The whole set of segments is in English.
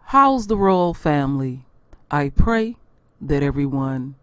How's the royal family? I pray that everyone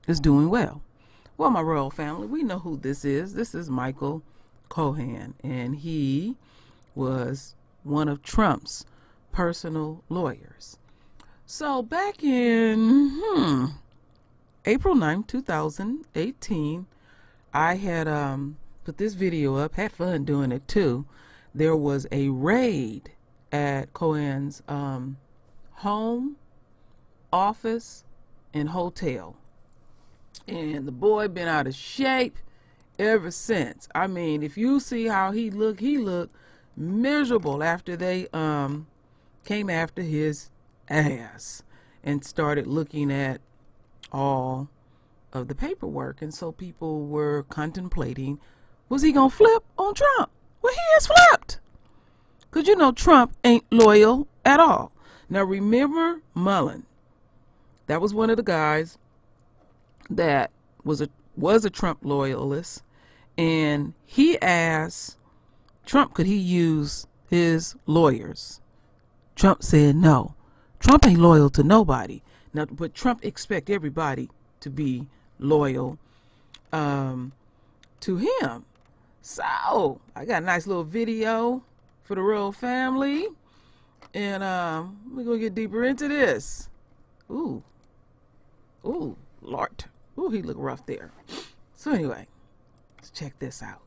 is doing well. Well, my royal family, we know who this is. This is Michael Cohen, and he was one of Trump's personal lawyers. So back in April 9, 2018, I had put this video up, had fun doing it too. There was a raid at Cohen's home, office, and hotel. And the boy been out of shape ever since. I mean, if you see how he looked miserable after they came after his ass and started looking at all of the paperwork. And so people were contemplating, was he gonna flip on Trump? Well, he has flipped, because you know Trump ain't loyal at all. Now remember Mullen, that was one of the guys that was a Trump loyalist, and he asked Trump could he use his lawyers. Trump said no. Trump ain't loyal to nobody. Now, but Trump expect everybody to be loyal to him. So I got a nice little video for the royal family, and we're gonna get deeper into this. Ooh, Lord. Ooh, he looked rough there. So anyway, let's check this out.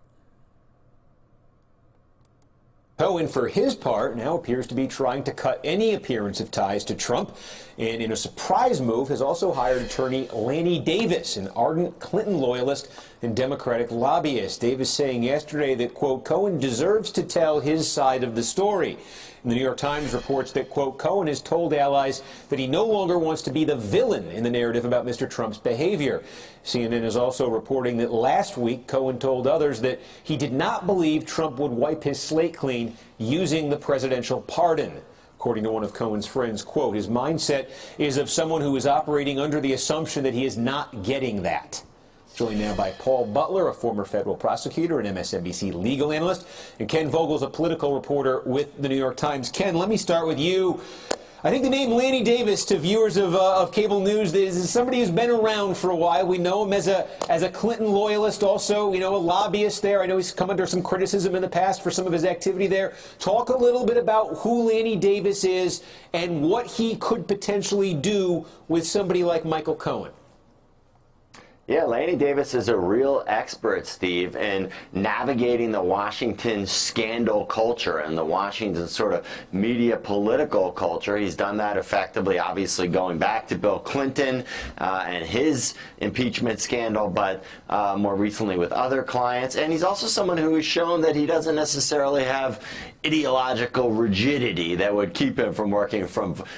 Cohen, for his part, now appears to be trying to cut any appearance of ties to Trump, and in a surprise move has also hired attorney Lanny Davis, an ardent Clinton loyalist and Democratic lobbyist. Davis saying yesterday that, quote, Cohen deserves to tell his side of the story. And the New York Times reports that, quote, Cohen has told allies that he no longer wants to be the villain in the narrative about Mr. Trump's behavior. CNN is also reporting that last week Cohen told others that he did not believe Trump would wipe his slate clean using the presidential pardon. According to one of Cohen's friends, quote, his mindset is of someone who is operating under the assumption that he is not getting that. Joined now by Paul Butler, a former federal prosecutor and MSNBC legal analyst, and Ken Vogel's a political reporter with the New York Times. Ken, let me start with you. I think the name Lanny Davis to viewers of cable news is somebody who's been around for a while. We know him as a Clinton loyalist, also, you know, a lobbyist there. I know he's come under some criticism in the past for some of his activity there. Talk a little bit about who Lanny Davis is and what he could potentially do with somebody like Michael Cohen. Yeah, Lanny Davis is a real expert, Steve, in navigating the Washington scandal culture and the Washington sort of media political culture. He's done that effectively, obviously going back to Bill Clinton and his impeachment scandal, but more recently with other clients. And he's also someone who has shown that he doesn't necessarily have ideological rigidity that would keep him from working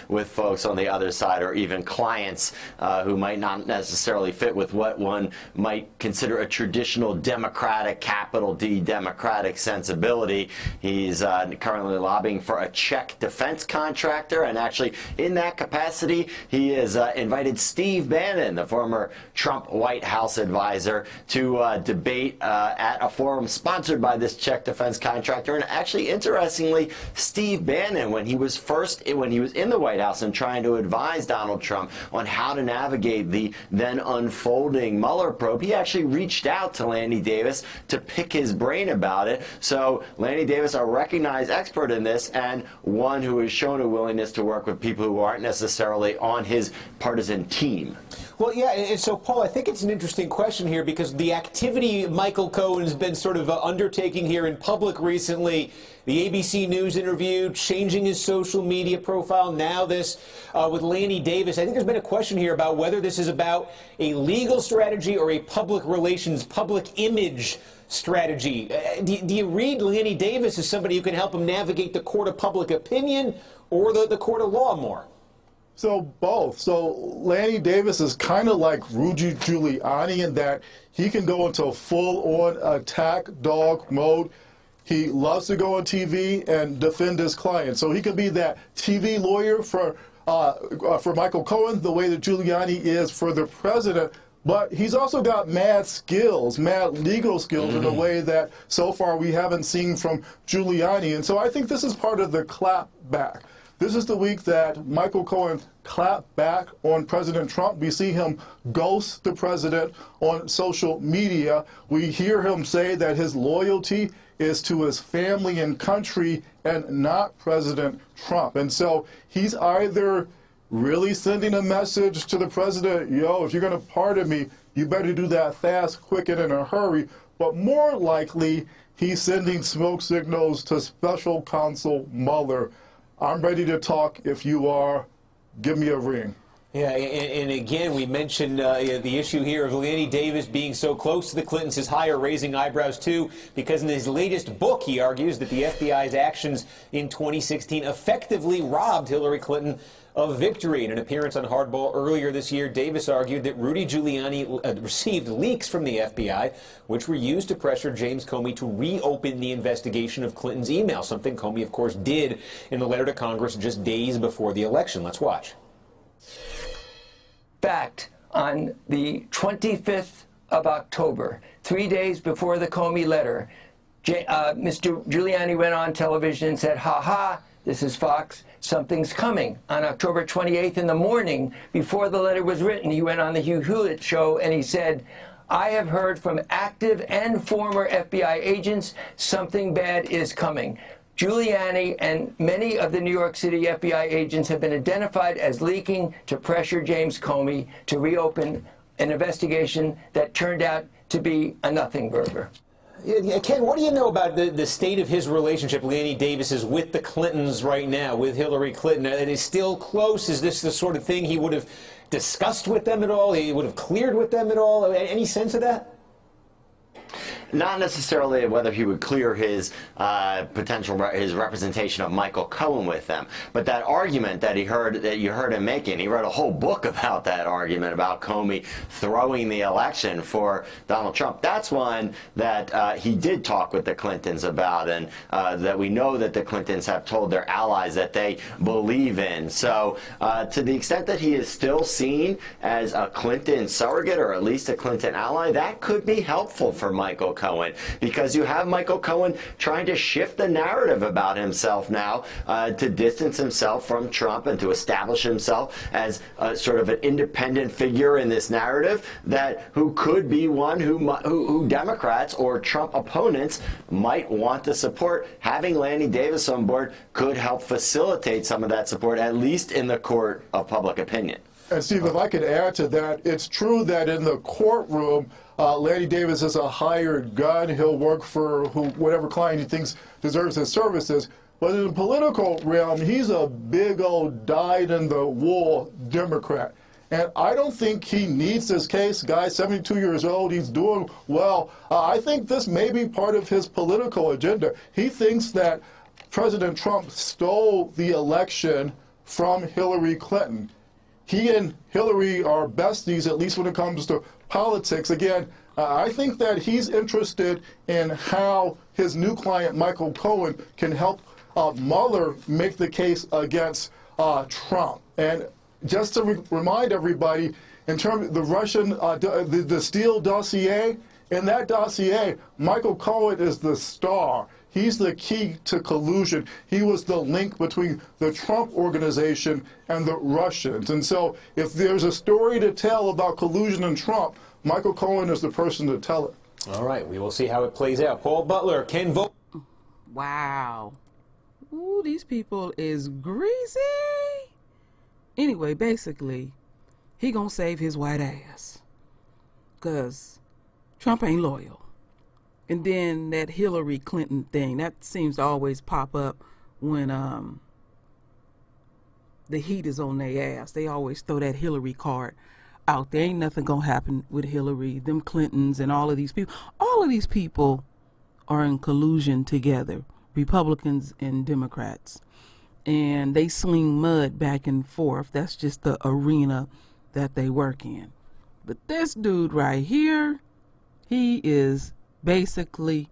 with folks on the other side, or even clients who might not necessarily fit with what one might consider a traditional Democratic, capital D Democratic sensibility. He's currently lobbying for a Czech defense contractor, and actually in that capacity he has invited Steve Bannon, the former Trump White House advisor, to debate at a forum sponsored by this Czech defense contractor. And actually, interestingly, Steve Bannon, when he was in the White House and trying to advise Donald Trump on how to navigate the then unfolding Mueller probe, he actually reached out to Lanny Davis to pick his brain about it. So Lanny Davis, a recognized expert in this, and one who has shown a willingness to work with people who aren't necessarily on his partisan team. Well, yeah, and so, Paul, I think it's an interesting question here, because the activity Michael Cohen has been sort of undertaking here in public recently, the ABC News interview, changing his social media profile, now this with Lanny Davis. I think there's been a question here about whether this is about a legal strategy or a public relations, public image strategy. Do you read Lanny Davis as somebody who can help him navigate the court of public opinion or the court of law more? So both. So Lanny Davis is kind of like Rudy Giuliani in that he can go into full-on attack dog mode. He loves to go on TV and defend his client. So he could be that TV lawyer for Michael Cohen, the way that Giuliani is for the president. But he's also got mad skills, mad legal skills in a way that so far we haven't seen from Giuliani. And so I think this is part of the clapback. This is the week that Michael Cohen clapped back on President Trump. We see him ghost the president on social media. We hear him say that his loyalty is to his family and country and not President Trump. And so he's either really sending a message to the president, yo, if you're going to pardon me, you better do that fast, quick, and in a hurry. But more likely, he's sending smoke signals to Special Counsel Mueller. I'm ready to talk if you are. Give me a ring. Yeah, and again, we mentioned the issue here of Lanny Davis being so close to the Clintons, his hire raising eyebrows too, because in his latest book, he argues that the FBI's actions in 2016 effectively robbed Hillary Clinton of victory. In an appearance on Hardball earlier this year, Davis argued that Rudy Giuliani received leaks from the FBI, which were used to pressure James Comey to reopen the investigation of Clinton's email, something Comey, of course, did in the letter to Congress just days before the election. Let's watch. Fact, on the 25th of October, 3 days before the Comey letter, Mr. Giuliani went on television and said, ha ha, this is Fox, something's coming. On October 28th in the morning, before the letter was written, he went on the Hugh Hewitt show and he said, I have heard from active and former FBI agents something bad is coming. Giuliani and many of the New York City FBI agents have been identified as leaking to pressure James Comey to reopen an investigation that turned out to be a nothing burger. Ken, what do you know about the state of his relationship, Lanny Davis's, with the Clintons right now, with Hillary Clinton? It is still close? Is this the sort of thing he would have discussed with them at all? He would have cleared with them at all? Any sense of that? Not necessarily whether he would clear his his representation of Michael Cohen with them, but that argument that you heard him making, he wrote a whole book about that argument about Comey throwing the election for Donald Trump. That's one that he did talk with the Clintons about, and that we know that the Clintons have told their allies that they believe in. So to the extent that he is still seen as a Clinton surrogate, or at least a Clinton ally, that could be helpful for Michael Cohen, because you have Michael Cohen trying to shift the narrative about himself now to distance himself from Trump and to establish himself as sort of an independent figure in this narrative who could be one who Democrats or Trump opponents might want to support. Having Lanny Davis on board could help facilitate some of that support, at least in the court of public opinion. And Steve, if I could add to that, it's true that in the courtroom, Lanny Davis is a hired gun. He'll work for whatever client he thinks deserves his services. But in the political realm, he's a big old dyed-in-the-wool Democrat. And I don't think he needs this case. Guy's 72 years old. He's doing well. I think this may be part of his political agenda. He thinks that President Trump stole the election from Hillary Clinton. He and Hillary are besties, at least when it comes to politics. Again, I think that he's interested in how his new client, Michael Cohen, can help Mueller make the case against Trump. And just to remind everybody, in terms of the Russian, the Steele dossier, in that dossier, Michael Cohen is the star. He's the key to collusion. He was the link between the Trump organization and the Russians. And so if there's a story to tell about collusion and Trump, Michael Cohen is the person to tell it. All right, we will see how it plays out. Paul Butler, Ken Vogt. Wow. Ooh, these people is greasy. Anyway, basically, he gonna save his white ass. Because Trump ain't loyal. And then that Hillary Clinton thing, that seems to always pop up when the heat is on their ass. They always throw that Hillary card out there. Ain't nothing gonna happen with Hillary, them Clintons, and all of these people. All of these people are in collusion together, Republicans and Democrats. And they sling mud back and forth. That's just the arena that they work in. But this dude right here, he is basically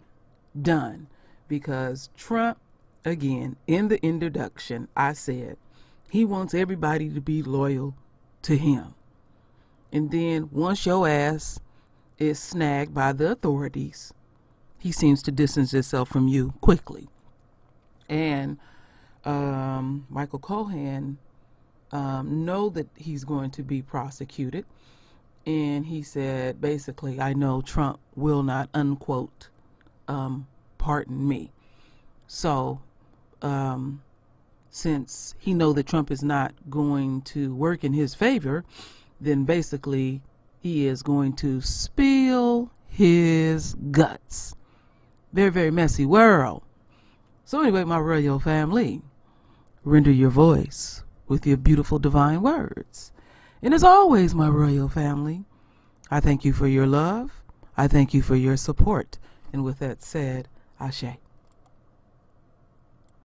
done, because Trump, again, in the introduction, I said he wants everybody to be loyal to him. And then once your ass is snagged by the authorities, he seems to distance himself from you quickly. And Michael Cohen know that he's going to be prosecuted. And he said, basically, I know Trump will not, unquote, pardon me. So, since he know that Trump is not going to work in his favor, then basically he is going to spill his guts. Very, very messy world. So anyway, my royal family, render your voice with your beautiful divine words. And as always, my royal family, I thank you for your love. I thank you for your support. And with that said, Ashe.